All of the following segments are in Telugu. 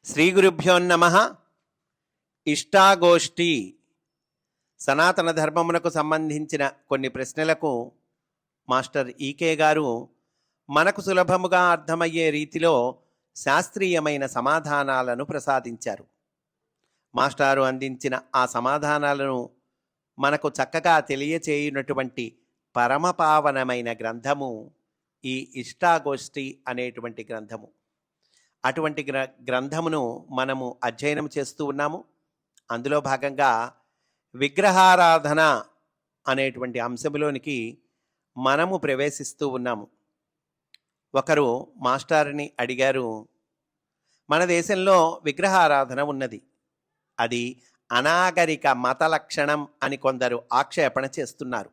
శ్రీ గురుభ్యో నమః. ఇష్టాగోష్ఠి సనాతన ధర్మమునకు సంబంధించిన కొన్ని ప్రశ్నలకు మాస్టర్ ఈకే గారు మనకు సులభముగా అర్థమయ్యే రీతిలో శాస్త్రీయమైన సమాధానాలను ప్రసాదించారు. మాస్టారు అందించిన ఆ సమాధానాలను మనకు చక్కగా తెలియచేయునటువంటి పరమపావనమైన గ్రంథము ఈ ఇష్టాగోష్ఠి అనేటువంటి గ్రంథము. అటువంటి గ్రంథమును మనము అధ్యయనం చేస్తూ ఉన్నాము. అందులో భాగంగా విగ్రహారాధన అనేటువంటి అంశంలోనికి మనము ప్రవేశిస్తూ ఉన్నాము. ఒకరు మాస్టారుని అడిగారు, మన దేశంలో విగ్రహారాధన ఉన్నది, అది అనాగరిక మత లక్షణం అని కొందరు ఆక్షేపణ చేస్తున్నారు.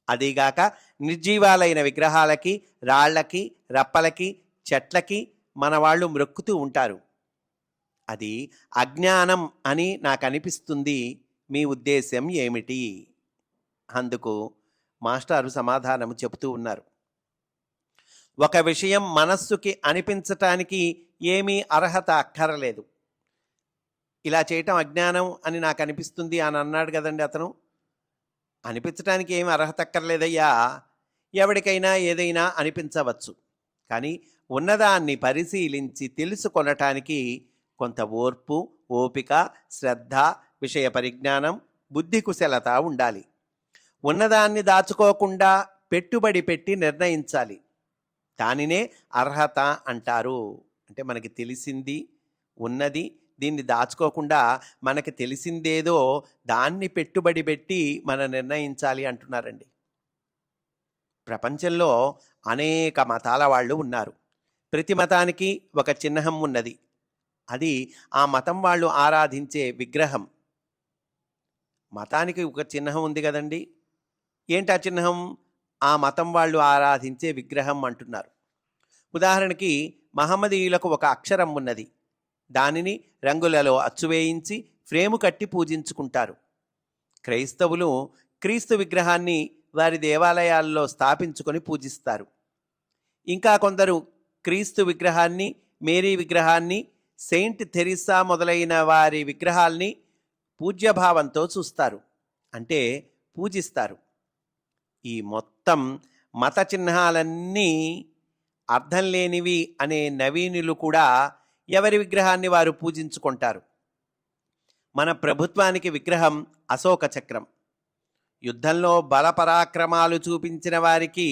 అదీగాక నిర్జీవాలైన విగ్రహాలకి, రాళ్లకి, రప్పలకి, చెట్లకి మన వాళ్ళు మ్రొక్కుతూ ఉంటారు. అది అజ్ఞానం అని నాకు అనిపిస్తుంది. మీ ఉద్దేశం ఏమిటి? అందుకు మాస్టారు సమాధానం చెబుతూ ఉన్నారు. ఒక విషయం మనస్సుకి అనిపించటానికి ఏమీ అర్హత అక్కరలేదు. ఇలా చేయటం అజ్ఞానం అని నాకు అనిపిస్తుంది అని అన్నాడు కదండి అతను. అనిపించటానికి ఏమి అర్హత అక్కర్లేదయ్యా. ఎవరికైనా ఏదైనా అనిపించవచ్చు. కానీ ఉన్నదాన్ని పరిశీలించి తెలుసుకొనటానికి కొంత ఓర్పు, ఓపిక, శ్రద్ధ, విషయ పరిజ్ఞానం, బుద్ధి కుశలత ఉండాలి. ఉన్నదాన్ని దాచుకోకుండా పెట్టుబడి పెట్టి నిర్ణయించాలి. దానినే అర్హత అంటారు. అంటే మనకి తెలిసింది ఉన్నది, దీన్ని దాచుకోకుండా మనకి తెలిసిందేదో దాన్ని పెట్టుబడి పెట్టి మనం నిర్ణయించాలి అంటున్నారండి. ప్రపంచంలో అనేక మతాల వాళ్ళు ఉన్నారు. ప్రతి మతానికి ఒక చిహ్నం ఉన్నది. అది ఆ మతం వాళ్ళు ఆరాధించే విగ్రహం. మతానికి ఒక చిహ్నం ఉంది కదండి. ఏంటి ఆ చిహ్నం? ఆ మతం వాళ్ళు ఆరాధించే విగ్రహం అంటున్నారు. ఉదాహరణకి మహమ్మదీయులకు ఒక అక్షరం ఉన్నది. దానిని రంగులలో అచ్చువేయించి ఫ్రేము కట్టి పూజించుకుంటారు. క్రైస్తవులు క్రీస్తు విగ్రహాన్ని వారి దేవాలయాల్లో స్థాపించుకొని పూజిస్తారు. ఇంకా కొందరు క్రీస్తు విగ్రహాన్ని, మేరీ విగ్రహాన్ని, సెయింట్ థెరిస్సా మొదలైన వారి విగ్రహాల్ని పూజ్యభావంతో చూస్తారు, అంటే పూజిస్తారు. ఈ మొత్తం మత చిహ్నాలన్నీ అర్థం లేనివి అనే నవీనులు కూడా ఎవరి విగ్రహాన్ని వారు పూజించుకుంటారు. మన ప్రభుత్వానికి విగ్రహం అశోక చక్రం. యుద్ధంలో బలపరాక్రమాలు చూపించిన వారికి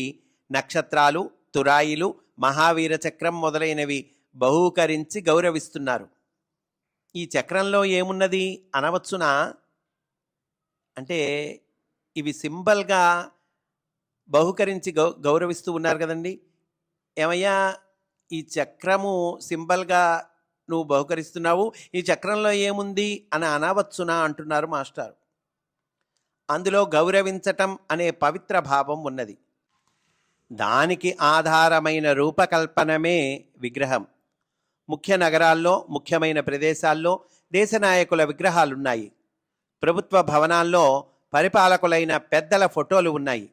నక్షత్రాలు, తురాయిలు, మహావీర చక్రం మొదలైనవి బహూకరించి గౌరవిస్తున్నారు. ఈ చక్రంలో ఏమున్నది అనవచ్చునా? అంటే ఇవి సింబల్గా బహుకరించి గౌరవిస్తూ ఉన్నారు కదండి. ఏమయ్యా, ఈ చక్రము సింబల్గా నువ్వు బహుకరిస్తున్నావు, ఈ చక్రంలో ఏముంది అని అనవచ్చునా అంటున్నారు మాస్టారు. అందులో గౌరవించటం అనే పవిత్ర భావం ఉన్నది. దానికి ఆధారమైన రూపకల్పనమే విగ్రహం. ముఖ్య నగరాల్లో, ముఖ్యమైన ప్రదేశాల్లో దేశ నాయకుల విగ్రహాలున్నాయి. ప్రభుత్వ భవనాల్లో పరిపాలకులైన పెద్దల ఫోటోలు ఉన్నాయి.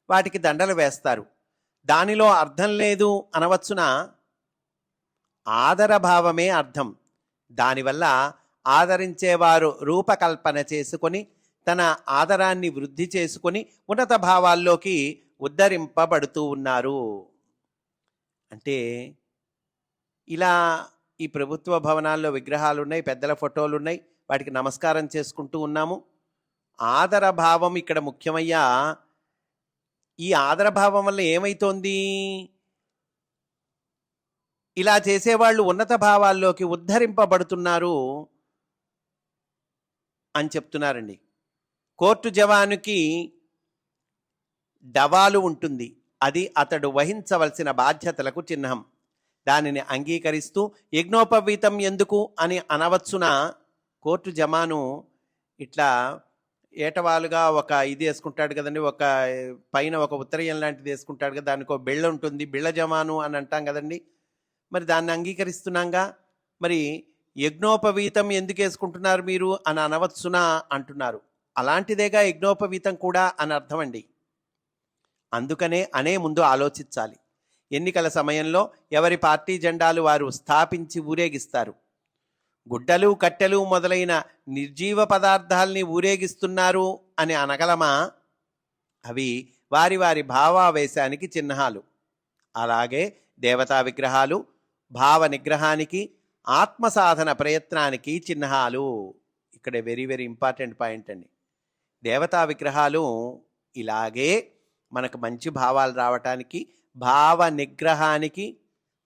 వాటికి దండలు వేస్తారు. దానిలో అర్థం లేదు అనవచ్చునా? ఆదరభావమే అర్థం. దానివల్ల ఆదరించేవారు రూపకల్పన చేసుకొని తన ఆదరాన్ని వృద్ధి చేసుకొని ఉన్నత భావాల్లోకి ఉద్ధరింపబడుతూ ఉన్నారు. అంటే ఇలా ఈ ప్రభుత్వ భవనాల్లో విగ్రహాలు ఉన్నాయి, పెద్దల ఫోటోలు ఉన్నాయి, వాటికి నమస్కారం చేసుకుంటూ ఉన్నాము. ఆదరభావం ఇక్కడ ముఖ్యమయ్యా. ఈ ఆదరభావం వల్ల ఏమైతోంది? ఇలా చేసేవాళ్ళు ఉన్నత భావాల్లోకి ఉద్ధరింపబడుతున్నారు అని చెప్తున్నారండి. కోర్టు జవానుకి డవాలు ఉంటుంది. అది అతడు వహించవలసిన బాధ్యతలకు చిహ్నం. దానిని అంగీకరిస్తూ యజ్ఞోపవీతం ఎందుకు అని అనవచ్చునా? కోర్టు జవాను ఇట్లా ఏటవాలుగా ఒక ఇది వేసుకుంటాడు కదండి, ఒక పైన ఒక ఉత్తరీయం లాంటిది వేసుకుంటాడు కదా, దానికి ఒక బిళ్ళ ఉంటుంది, బిళ్ళ జవాను అని అంటాం కదండి. మరి దాన్ని అంగీకరిస్తున్నాగా. మరి యజ్ఞోపవీతం ఎందుకు వేసుకుంటున్నారు మీరు అని అనవచ్చునా అంటున్నారు. అలాంటిదేగా యజ్ఞోపవీతం కూడా అని అర్థం అండి. అందుకనే అనే ముందు ఆలోచించాలి. ఎన్నికల సమయంలో ఎవరి పార్టీ జెండాలు వారు స్థాపించి ఊరేగిస్తారు. గుడ్డలు కట్టెలు మొదలైన నిర్జీవ పదార్థాల్ని ఊరేగిస్తున్నారు అని అనగలమా? అవి వారి వారి భావావేశానికి చిహ్నాలు. అలాగే దేవతా విగ్రహాలు భావ నిగ్రహానికి, ఆత్మ సాధన ప్రయత్నానికి చిహ్నాలు. ఇక్కడ వెరీ వెరీ ఇంపార్టెంట్ పాయింట్ అండి. దేవతా విగ్రహాలు ఇలాగే మనకు మంచి భావాలు రావటానికి, భావ నిగ్రహానికి,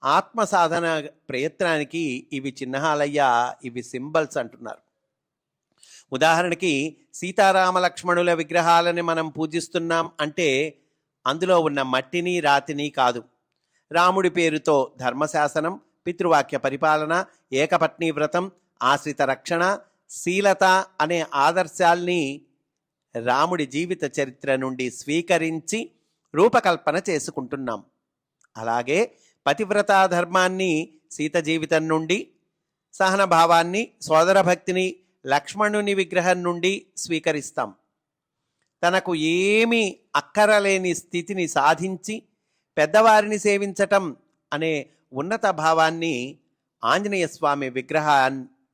ఆత్మ సాధన ప్రయత్నానికి ఇవి చిహ్నాలయ్యా, ఇవి సింబల్స్ అంటున్నారు. ఉదాహరణకి సీతారామ లక్ష్మణుల విగ్రహాలని మనం పూజిస్తున్నాం అంటే అందులో ఉన్న మట్టిని రాతిని కాదు. రాముడి పేరుతో ధర్మశాసనం, పితృవాక్య పరిపాలన, ఏకపత్ని వ్రతం, ఆశ్రిత రక్షణ, శీలత అనే ఆదర్శాల్ని రాముడి జీవిత చరిత్ర నుండి స్వీకరించి రూపకల్పన చేసుకుంటున్నాం. అలాగే పతివ్రతా ధర్మాన్ని సీత జీవితం నుండి, సహనభావాన్ని, సోదరభక్తిని లక్ష్మణుని విగ్రహం నుండి స్వీకరిస్తాం. తనకు ఏమీ అక్కరలేని స్థితిని సాధించి పెద్దవారిని సేవించటం అనే ఉన్నత భావాన్ని ఆంజనేయ స్వామి విగ్రహ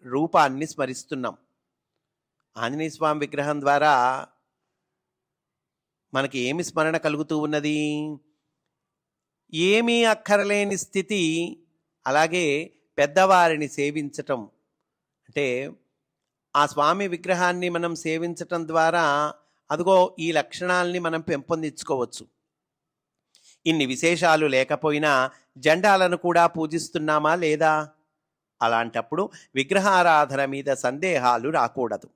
రూపాన్ని స్మరిస్తున్నాం. ఆంజనేయ స్వామి విగ్రహం ద్వారా మనకి ఏమి స్మరణ కలుగుతూ ఉన్నది? ఏమీ అక్కరలేని స్థితి, అలాగే పెద్దవారిని సేవించటం. అంటే ఆ స్వామి విగ్రహాన్ని మనం సేవించటం ద్వారా అదిగో ఈ లక్షణాలని మనం పెంపొందించుకోవచ్చు. ఇన్ని విశేషాలు లేకపోయినా జెండాలను కూడా పూజిస్తున్నామా లేదా? అలాంటప్పుడు విగ్రహారాధన మీద సందేహాలు రాకూడదు.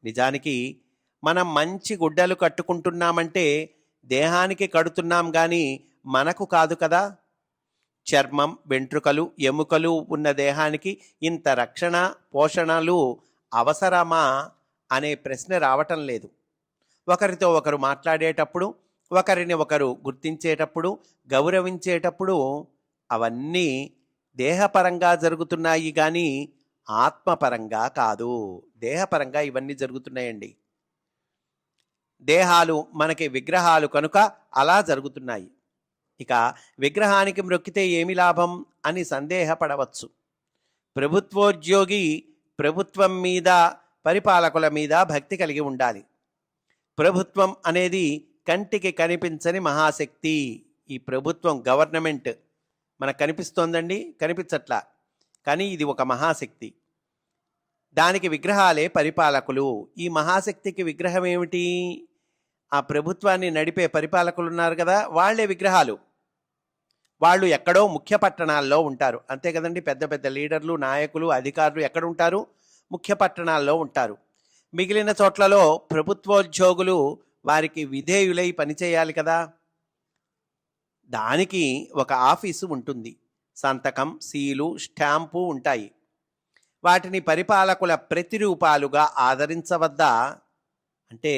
నిజానికి మనం మంచి గుడ్డలు కట్టుకుంటున్నామంటే దేహానికి కడుతున్నాం కానీ మనకు కాదు కదా. చర్మం, వెంట్రుకలు, ఎముకలు ఉన్న దేహానికి ఇంత రక్షణ, పోషణలు అవసరమా అనే ప్రశ్న రావటం లేదు. ఒకరితో ఒకరు మాట్లాడేటప్పుడు, ఒకరిని ఒకరు గుర్తించేటప్పుడు, గౌరవించేటప్పుడు అవన్నీ దేహపరంగా జరుగుతున్నాయి కానీ ఆత్మపరంగా కాదు. దేహపరంగా ఇవన్నీ జరుగుతున్నాయండి. దేహాలు మనకి విగ్రహాలు కనుక అలా జరుగుతున్నాయి. ఇక విగ్రహానికి మ్రొక్కితే ఏమి లాభం అని సందేహపడవచ్చు. ప్రభుత్వోద్యోగి ప్రభుత్వం మీద, పరిపాలకుల మీద భక్తి కలిగి ఉండాలి. ప్రభుత్వం అనేది కంటికి కనిపించని మహాశక్తి. ఈ ప్రభుత్వం, గవర్నమెంట్ మనకు కనిపిస్తోందండి, కనిపించట్లా, కానీ ఇది ఒక మహాశక్తి. దానికి విగ్రహాలే పరిపాలకులు. ఈ మహాశక్తికి విగ్రహం ఏమిటి? ఆ ప్రభుత్వాన్ని నడిపే పరిపాలకులు ఉన్నారు కదా, వాళ్లే విగ్రహాలు. వాళ్ళు ఎక్కడో ముఖ్య పట్టణాల్లో ఉంటారు, అంతే కదండి. పెద్ద పెద్ద లీడర్లు, నాయకులు, అధికారులు ఎక్కడ ఉంటారు? ముఖ్య పట్టణాల్లో ఉంటారు. మిగిలిన చోట్లలో ప్రభుత్వోద్యోగులు వారికి విధేయులై పనిచేయాలి కదా. దానికి ఒక ఆఫీసు ఉంటుంది, సంతకం, సీలు, స్టాంపు ఉంటాయి. వాటిని పరిపాలకుల ప్రతిరూపాలుగా ఆదరించవద్దా? అంటే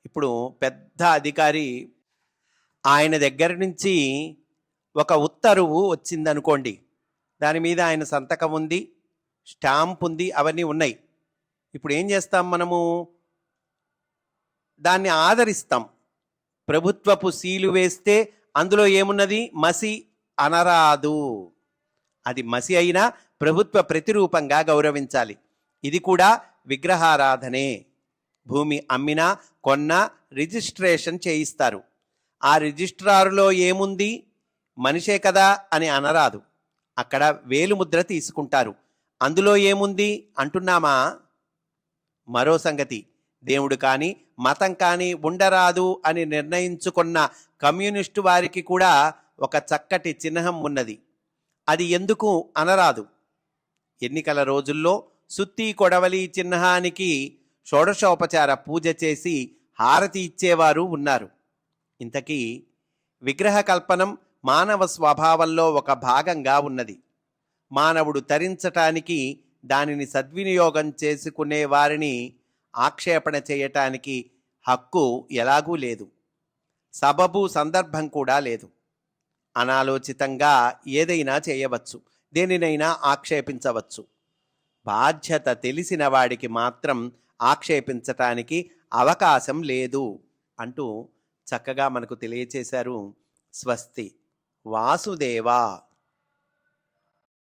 ఇప్పుడు పెద్ద అధికారి, ఆయన దగ్గర నుంచి ఒక ఉత్తర్వు వచ్చిందనుకోండి, దాని మీద ఆయన సంతకం ఉంది, స్టాంప్ ఉంది, అవన్నీ ఉన్నాయి. ఇప్పుడు ఏం చేస్తాం మనము? దాన్ని ఆదరిస్తాం. ప్రభుత్వపు సీలు వేస్తే అందులో ఏమున్నది? మసి అనరాదు. అది మసి అయినా ప్రభుత్వ ప్రతిరూపంగా గౌరవించాలి. ఇది కూడా విగ్రహారాధనే. భూమి అమ్మినా కొన్నా రిజిస్ట్రేషన్ చేయిస్తారు. ఆ రిజిస్ట్రారులో ఏముంది? మనిషే కదా అని అనరాదు. అక్కడ వేలుముద్ర తీసుకుంటారు. అందులో ఏముంది అంటున్నామా? మరో సంగతి, దేవుడు కానీ మతం కానీ ఉండరాదు అని నిర్ణయించుకున్న కమ్యూనిస్టు వారికి కూడా ఒక చక్కటి చిహ్నం ఉన్నది. అది ఎందుకు అనరాదు? ఎన్నికల రోజుల్లో సుత్తి కొడవలి చిహ్నానికి షోడశోపచార పూజ చేసి హారతి ఇచ్చేవారు ఉన్నారు. ఇంతకీ విగ్రహ కల్పనం మానవ స్వభావంలో ఒక భాగంగా ఉన్నది. మానవుడు తరించటానికి, దానిని సద్వినియోగం చేసుకునే వారిని ఆక్షేపణ చేయటానికి హక్కు ఎలాగూ లేదు. సబబు సందర్భం కూడా లేదు. అనాలోచితంగా ఏదైనా చేయవచ్చు, దేనినైనా ఆక్షేపించవచ్చు. బాధ్యత తెలిసిన వాడికి మాత్రం ఆక్షేపించటానికి అవకాశం లేదు అంటూ చక్కగా మనకు తెలియచేశారు. స్వస్తి. వాసుదేవా.